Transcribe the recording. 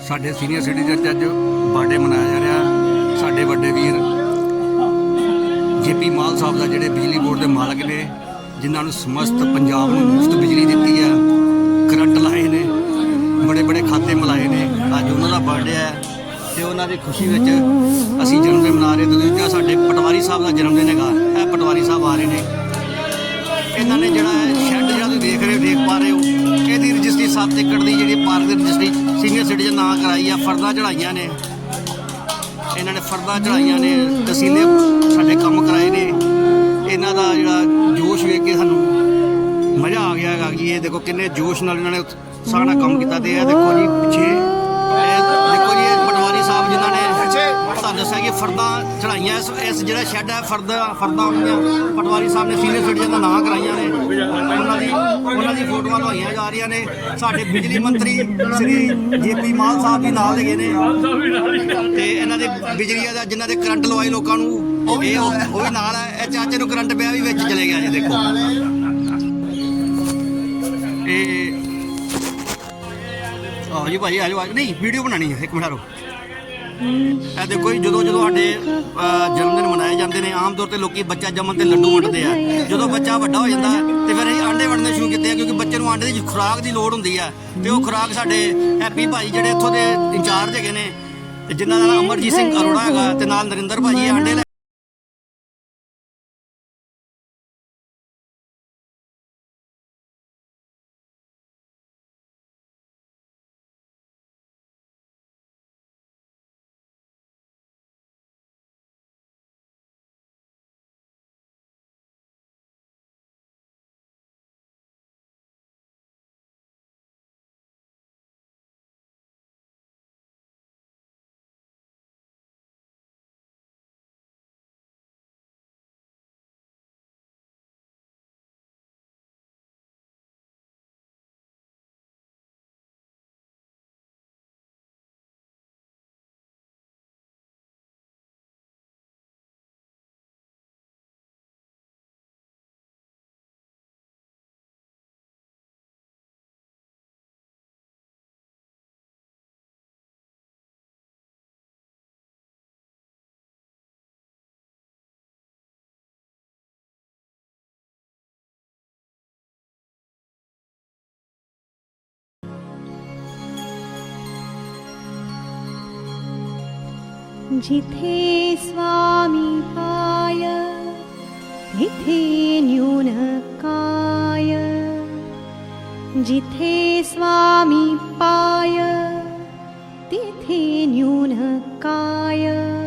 ਸਾਡੇ senior citizen 'ਚ ਅੱਜ ਬਰਥਡੇ ਮਨਾਇਆ ਜਾ ਰਿਹਾ। ਸਾਡੇ ਵੱਡੇ ਵੀਰ ਜੇਪੀ ਮਾਲ ਸਾਹਿਬ ਦਾ ਜਿਹੜੇ ਬਿਜਲੀ ਬੋਰਡ ਦੇ ਮਾਲਕ ਨੇ, ਜਿਨ੍ਹਾਂ ਨੂੰ ਸਮਸਤ ਪੰਜਾਬ ਨੂੰ ਮੁਫਤ ਬਿਜਲੀ ਦਿੱਤੀ ਹੈ, ਕਰੰਟ ਲਾਏ ਨੇ, ਬੜੇ ਬੜੇ ਖਾਤੇ ਮਿਲਾਏ ਨੇ। ਅੱਜ ਉਹਨਾਂ ਦਾ ਬਰਥਡੇ ਹੈ ਤੇ ਉਹਨਾਂ ਦੀ ਖੁਸ਼ੀ ਵਿੱਚ ਅਸੀਂ ਜਨਮ ਦਿਨ ਮਨਾ ਰਹੇ। ਤੇ ਦੂਜਾ ਸਾਡੇ ਪਟਵਾਰੀ ਸਾਹਿਬ ਦਾ ਜਨਮ ਦਿਨ ਹੈਗਾ। ਇਹ ਪਟਵਾਰੀ ਸਾਹਿਬ ਆ ਰਹੇ ਨੇ। ਇਹਨਾਂ ਨੇ ਜਿਹੜਾ ਸ਼ੈੱਡ ਜਿਹੜਾ ਤੁਸੀਂ ਦੇਖ ਪਾ ਰਹੇ ਹੋ, ਇਹਦੀ ਰਜਿਸਟਰੀ 7 ਏਕੜ ਦੀ ਜਿਹੜੀ ਪਾਰਕ ਦੀ ਰਜਿਸਟਰੀ ਸੀਨੀਅਰ ਸਿਟੀਜ਼ਨ ਨਾਂ ਕਰਾਈ ਆ। ਫਰਦਾਂ ਚੜਾਈਆਂ ਨੇ ਇਹਨਾਂ ਨੇ, ਫਰਦਾਂ ਚੜਾਈਆਂ ਨੇ, ਤਸੀਲੇ ਸਾਡੇ ਕੰਮ ਕਰਾਏ ਨੇ। ਇਹਨਾਂ ਦਾ ਜਿਹੜਾ ਜੋਸ਼ ਵੇਖ ਕੇ ਸਾਨੂੰ ਮਜ਼ਾ ਆ ਗਿਆ ਹੈਗਾ ਕਿ ਇਹ ਦੇਖੋ ਕਿੰਨੇ ਜੋਸ਼ ਨਾਲ ਇਹਨਾਂ ਨੇ ਸਾਰਾ ਕੰਮ ਕੀਤਾ। ਤੇ ਇਹ ਦੇਖੋ ਜੀ ਪਿੱਛੇ, ਇਹ ਦੇਖੋ ਜੀ ਇਹ ਪਟਵਾਰੀ ਸਾਹਿਬ ਜਿਨ੍ਹਾਂ ਨੇ ਤੁਹਾਨੂੰ ਦੱਸਿਆ ਕਿ ਫਰਦਾਂ ਚੜਾਈਆਂ। ਇਸ ਜਿਹੜਾ ਸ਼ੈੱਡ ਹੈ ਫਰਦਾਂ ਹੋਈਆਂ, ਪਟਵਾਰੀ ਸਾਹਿਬ ਨੇ ਸੀਨੀਅਰ ਸਿਟੀਜ਼ਨ ਦਾ ਨਾਂ ਕਰਾਈਆਂ ਨੇ। ਉਹਨਾਂ ਦੀ ਫੋਟੋਆਂ ਲਵਾਈਆਂ ਜਾ ਰਹੀਆਂ ਨੇ। ਸਾਡੇ ਬਿਜਲੀ ਮੰਤਰੀ ਸ੍ਰੀ ਜੇਪੀ ਮਾਲ ਸਾਹਿਬ ਵੀ ਨਾਲ ਹੈਗੇ ਨੇ ਤੇ ਇਹਨਾਂ ਦੇ ਬਿਜਲੀ ਦਾ ਜਿਨ੍ਹਾਂ ਦੇ ਕਰੰਟ ਲਵਾਏ ਲੋਕਾਂ ਨੂੰ, ਉਹ ਵੀ ਨਾਲ ਹੈ। ਇਹ ਚਾਚੇ ਨੂੰ ਕਰੰਟ ਪਿਆ ਵੀ ਵਿੱਚ ਚਲੇ ਗਿਆ ਜੀ। ਦੇਖੋ ਇਹ ਆਓ ਜੀ ਭਾਈ, ਆਜੋ ਨਹੀਂ ਵੀਡੀਓ ਬਣਾਉਣੀ ਹੈ, 1 ਮਿੰਟ ਰੁਕੋ। ਇਹ ਦੇਖੋ ਜੀ, ਜਦੋਂ ਸਾਡੇ ਜਨਮ ਦਿਨ ਮਨਾਏ ਜਾਂਦੇ ਨੇ, ਆਮ ਤੌਰ ਤੇ ਲੋਕੀ ਬੱਚਾ ਜੰਮਣ ਤੇ ਲੱਡੂ ਵੰਡਦੇ ਆ। ਜਦੋਂ ਬੱਚਾ ਵੱਡਾ ਹੋ ਜਾਂਦਾ ਤੇ ਫਿਰ ਅਸੀਂ ਆਂਡੇ ਵੰਡਣੇ ਸ਼ੁਰੂ ਕੀਤੇ ਆ, ਕਿਉਂਕਿ ਬੱਚੇ ਨੂੰ ਆਂਡੇ ਦੀ ਖੁਰਾਕ ਦੀ ਲੋੜ ਹੁੰਦੀ ਆ। ਤੇ ਉਹ ਖੁਰਾਕ ਸਾਡੇ ਹੈਪੀ ਭਾਈ ਜਿਹੜੇ ਇੱਥੋਂ ਦੇ ਇੰਚਾਰਜ ਹੈਗੇ ਨੇ, ਤੇ ਜਿਨ੍ਹਾਂ ਦਾ ਨਾਮ ਅਮਰਜੀਤ ਸਿੰਘ ਅਰੋੜਾ ਹੈਗਾ, ਤੇ ਨਾਲ ਨਰਿੰਦਰ ਭਾਜੀ ਆਂਡੇ जिथे स्वामी पाय तिथे न्यून काय, जिथे स्वामी पाय तिथे न्यून काय।